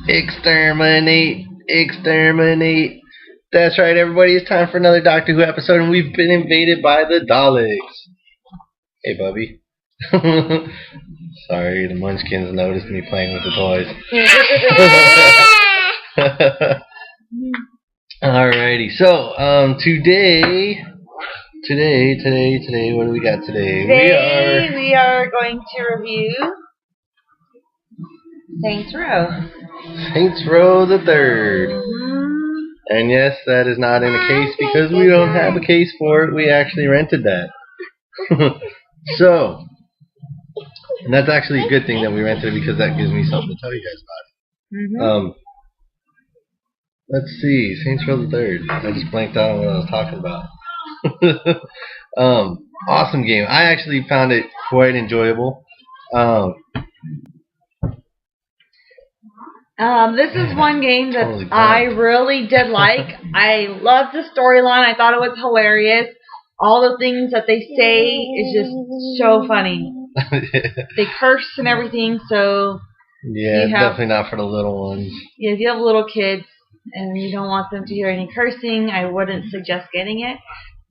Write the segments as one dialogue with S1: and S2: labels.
S1: Exterminate! Exterminate! That's right, everybody. It's time for another Doctor Who episode, and we've been invaded by the Daleks. Hey, Bubby. Sorry, the Munchkins noticed me playing with the toys. Alrighty, so today, what do we got today?
S2: Today we are going to review Saints Row.
S1: Saints Row the Third. And yes, that is not in a case because we don't have a case for it. We actually rented that. So, and that's actually a good thing that we rented it because that gives me something to tell you guys about it. Let's see, Saints Row the Third. I just blanked out on what I was talking about. Awesome game. I actually found it quite enjoyable.
S2: This is one game that I really did like. I loved the storyline. I thought it was hilarious. All the things that they say is just so funny. They curse and everything, so...
S1: Yeah, definitely not for the little ones.
S2: Yeah, if you have little kids and you don't want them to hear any cursing, I wouldn't suggest getting it.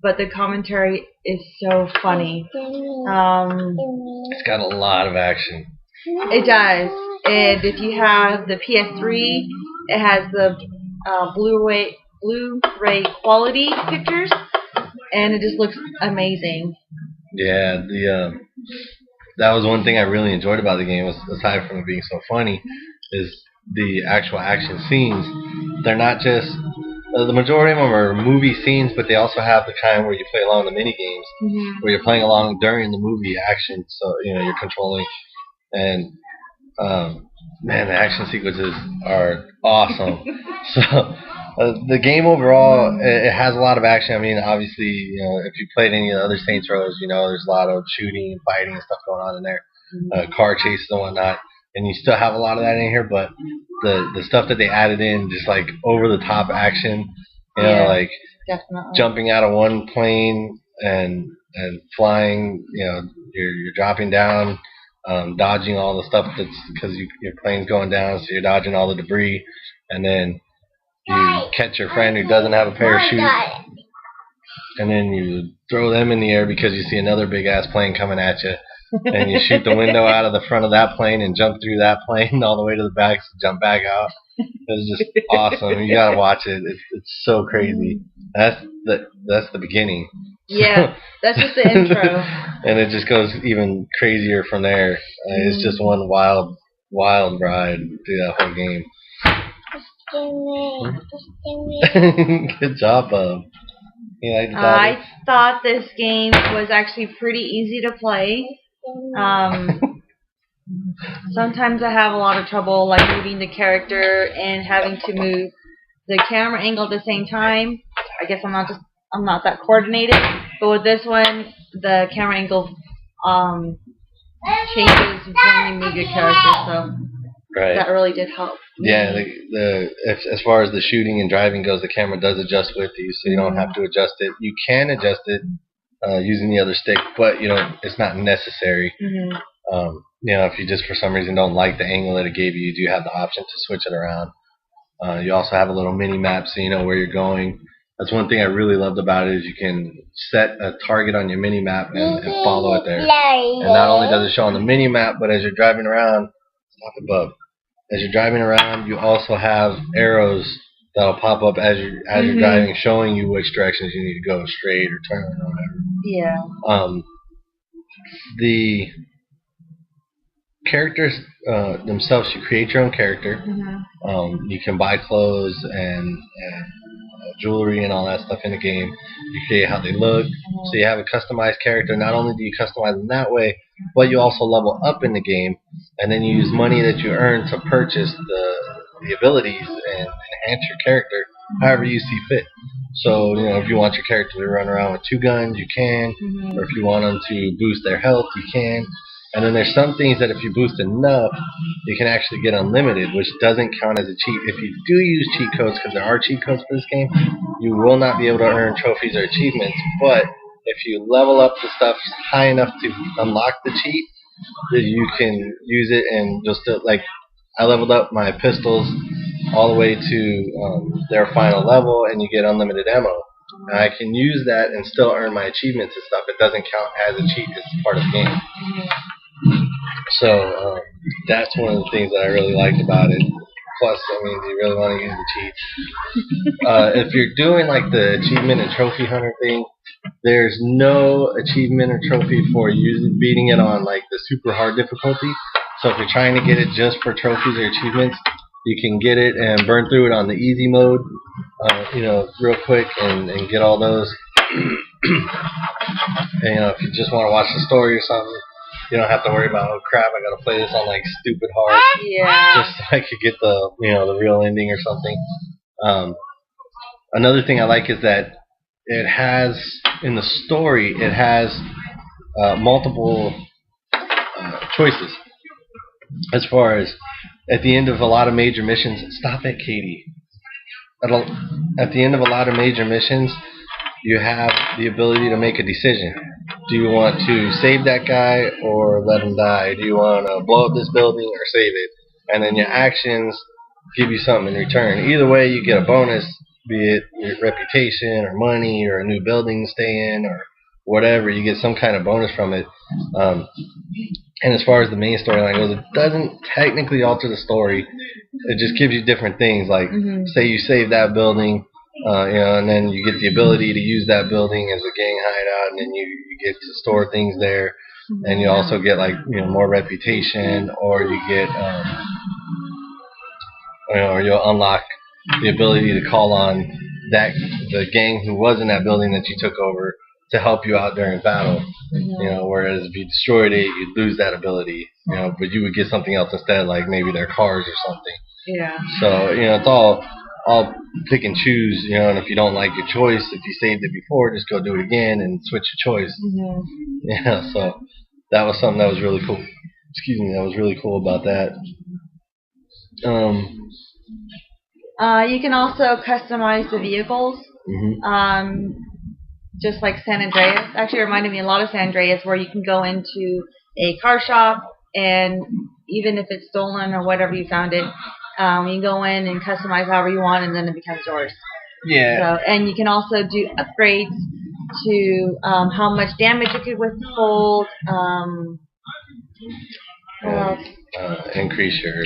S2: But the commentary is so funny.
S1: It's got a lot of action.
S2: It does. And if you have the PS3, it has the Blu-ray quality pictures, and it just looks amazing.
S1: Yeah, that was one thing I really enjoyed about the game, aside from it being so funny, is the actual action scenes. They're not just the majority of them are movie scenes, but they also have the kind where you play along the mini games, where you're playing along during the movie action. So you're controlling, and man, the action sequences are awesome. So the game overall, it has a lot of action. I mean, obviously, if you played any of the other Saints Rows, there's a lot of shooting and fighting and stuff going on in there, car chases and whatnot. And you still have a lot of that in here, but the stuff that they added in, just like over the top action, like
S2: definitely
S1: jumping out of one plane and flying, you're dropping down, dodging all the stuff that's because your plane's going down, so you're dodging all the debris, and then you catch your friend who doesn't have a parachute, and then you throw them in the air because you see another big ass plane coming at you. And you shoot the window out of the front of that plane and jump through that plane all the way to the back, so jump back out. It's just awesome. You gotta watch it. It's so crazy. That's the beginning.
S2: Yeah, that's just the intro.
S1: And it just goes even crazier from there. It's just one wild ride through that whole game. Good job, Bub.
S2: I thought this game was actually pretty easy to play. Sometimes I have a lot of trouble like moving the character and having to move the camera angle at the same time. I guess I'm not that coordinated. But with this one, the camera angle changes when you move your character, so that really did help.
S1: Yeah, as far as the shooting and driving goes, the camera does adjust with you, so you don't have to adjust it. You can adjust it using the other stick, but it's not necessary. If you just for some reason don't like the angle that it gave you, you do have the option to switch it around. You also have a little mini map, so you know where you're going. That's one thing I really loved about it, is you can set a target on your mini map and follow it there. And not only does it show on the mini map, but as you're driving around, as you're driving around, you also have arrows that'll pop up as you're driving, showing you which directions you need to go, straight or turn or whatever.
S2: Yeah.
S1: The characters themselves, you create your own character. You can buy clothes and jewelry and all that stuff in the game. You create how they look, so you have a customized character. Not only do you customize them that way, but you also level up in the game, and then you use money that you earn to purchase the abilities and enhance your character however you see fit. So, if you want your character to run around with 2 guns, you can, or if you want them to boost their health, you can. And then there's some things that if you boost enough, you can actually get unlimited, which doesn't count as a cheat. If you do use cheat codes, because there are cheat codes for this game, you will not be able to earn trophies or achievements. But if you level up the stuff high enough to unlock the cheat, you can use it and just I leveled up my pistols all the way to their final level, and you get unlimited ammo. And I can use that and still earn my achievements and stuff. It doesn't count as a cheat; it's part of the game. So that's one of the things that I really liked about it. Plus, I mean, do you really want to use the cheats? If you're doing like the achievement and trophy hunter thing, there's no achievement or trophy for beating it on like the super hard difficulty. So if you're trying to get it just for trophies or achievements, you can get it and burn through it on the easy mode, real quick and get all those. And if you just want to watch the story or something, you don't have to worry about, oh crap, I gotta play this on like stupid hard, just so I could get the the real ending or something. Another thing I like is that it has in the story multiple choices as far as at the end of a lot of major missions. Stop it, Katie. At the end of a lot of major missions, you have the ability to make a decision. Do you want to save that guy or let him die? Do you want to blow up this building or save it? And then your actions give you something in return. Either way, you get a bonus, be it your reputation or money or a new building to stay in or whatever. You get some kind of bonus from it. And as far as the main storyline goes, it doesn't technically alter the story. It just gives you different things. Like, say you save that building, and then you get the ability to use that building as a gang hideout, and then you get to store things there, and you also get like more reputation, or you get or you'll unlock the ability to call on the gang who was in that building that you took over to help you out during battle. Whereas if you destroyed it, you'd lose that ability. But you would get something else instead, like maybe their cars or something. Yeah. So it's all pick and choose. And if you don't like your choice, if you saved it before, just go do it again and switch your choice. So that was something that was really cool. Excuse me, that was really cool about that.
S2: You can also customize the vehicles. Just like San Andreas. Actually, it reminded me a lot of San Andreas, where you can go into a car shop, and even if it's stolen or whatever you found it, you can go in and customize however you want, and then it becomes yours.
S1: Yeah.
S2: So, and you can also do upgrades to how much damage it could withhold.
S1: Increase your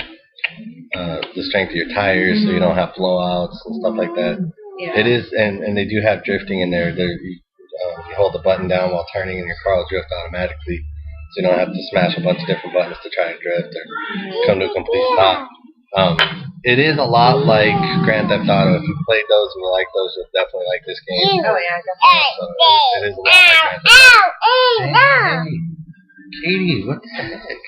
S1: the strength of your tires, so you don't have blowouts and stuff like that. Yeah. It is, and they do have drifting in there. You hold the button down while turning, and your car will drift automatically, so you don't have to smash a bunch of different buttons to try and drift or come to a complete stop. It is a lot like Grand Theft Auto. If you played those and you like those, you'll definitely like this game.
S2: Oh yeah, definitely.
S1: So it is a lot like Grand Theft Auto. Hey, Katie, what the heck?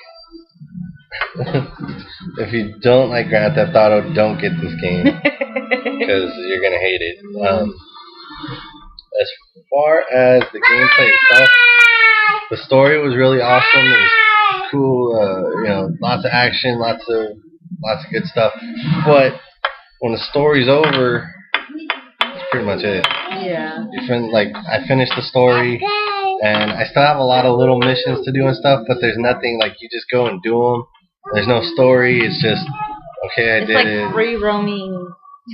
S1: If you don't like Grand Theft Auto, don't get this game, because you're gonna hate it. As far as the gameplay itself, the story was really awesome. It was cool. Lots of action, lots of good stuff. But when the story's over, that's pretty much it.
S2: Yeah.
S1: I finished the story, and I still have a lot of little missions to do and stuff. But there's nothing like you just go and do them. There's no story. It's just okay. I did it.
S2: It's like free roaming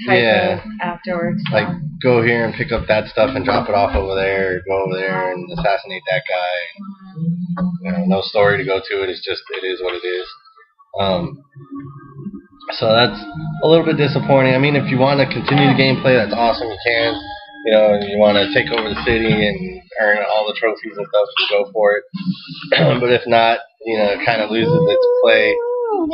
S2: type of afterwards.
S1: Like go here and pick up that stuff and drop it off over there. Go over there and assassinate that guy. No story to go to it. It's just it is what it is. So that's a little bit disappointing. I mean, if you want to continue the gameplay, that's awesome. You can. You want to take over the city and earn all the trophies and stuff, you go for it. But if not, it kind of loses its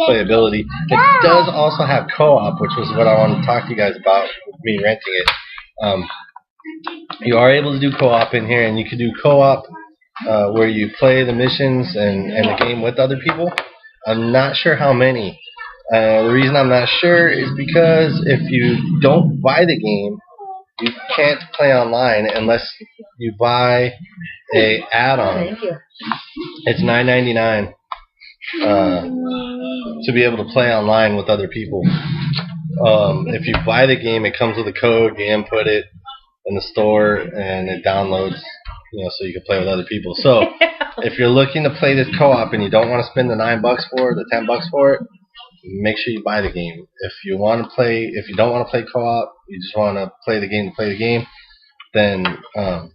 S1: playability. It does also have co-op, which was what I wanted to talk to you guys about, me renting it. You are able to do co-op in here, and you can do co-op where you play the missions and the game with other people. I'm not sure how many. The reason I'm not sure is because if you don't buy the game, you can't play online unless you buy a add-on.
S2: Thank you.
S1: It's $9.99 to be able to play online with other people. If you buy the game, it comes with a code. You input it in the store, and it downloads, so you can play with other people. So if you're looking to play this co-op and you don't want to spend the $9 for it, the $10 for it, make sure you buy the game. If you don't want to play co-op, you just want to play the game, then go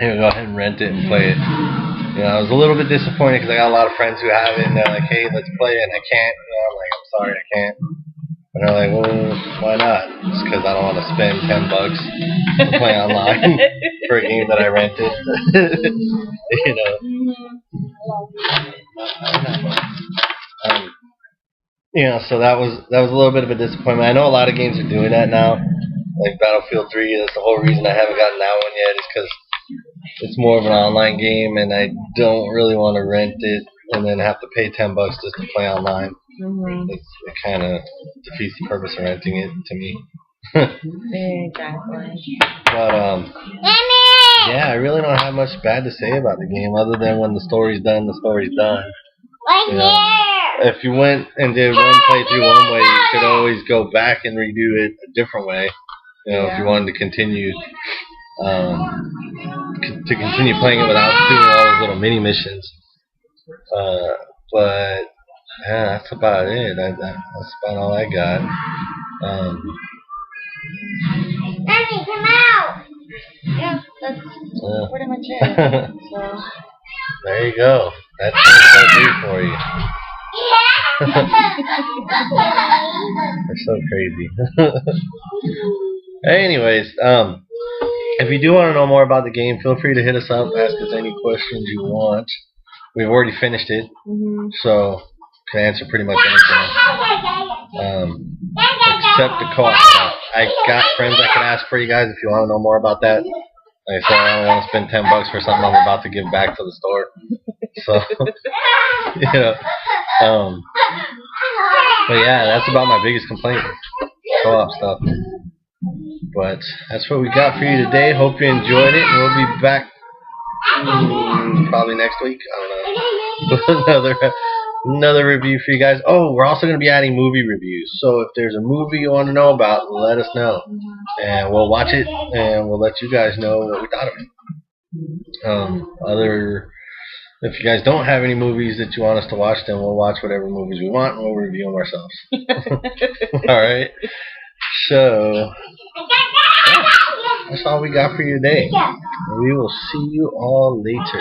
S1: ahead and rent it and play it. I was a little bit disappointed because I got a lot of friends who have it, and they're like, "Hey, let's play it," and I can't. I'm like, "I'm sorry, I can't." And they're like, "Well, why not?" Just because I don't want to spend $10 to play online for a game that I rented. So that was a little bit of a disappointment. I know a lot of games are doing that now, like Battlefield 3. That's the whole reason I haven't gotten that one yet, is because it's more of an online game, and I don't really want to rent it and then have to pay $10 just to play online. It kind of defeats the purpose of renting it to me.
S2: Exactly.
S1: But I really don't have much bad to say about the game, other than when the story's done, the story's done. If you went and did one playthrough one way, you could always go back and redo it a different way. If you wanted to continue playing it without doing all those little mini missions. But that's about it. That's about all I got.
S2: Daddy, come out! Yeah, that's pretty much it. So.
S1: There you go. That's Battlefield 3 for you. They're so crazy. Anyways, if you do want to know more about the game, feel free to hit us up, ask us any questions you want. We've already finished it, so can answer pretty much anything. Except the co-op stuff. I got friends I can ask for you guys if you want to know more about that. Like I said, I don't want to spend $10 for something I'm about to give back to the store. So, but yeah, that's about my biggest complaint. Co-op stuff. But that's what we got for you today. Hope you enjoyed it, and we'll be back probably next week. I don't know. With another review for you guys. Oh, we're also going to be adding movie reviews. So if there's a movie you want to know about, let us know, and we'll watch it, and we'll let you guys know what we thought of it. If you guys don't have any movies that you want us to watch, then we'll watch whatever movies we want, and we'll review them ourselves. All right. So that's all we got for you today. We will see you all later.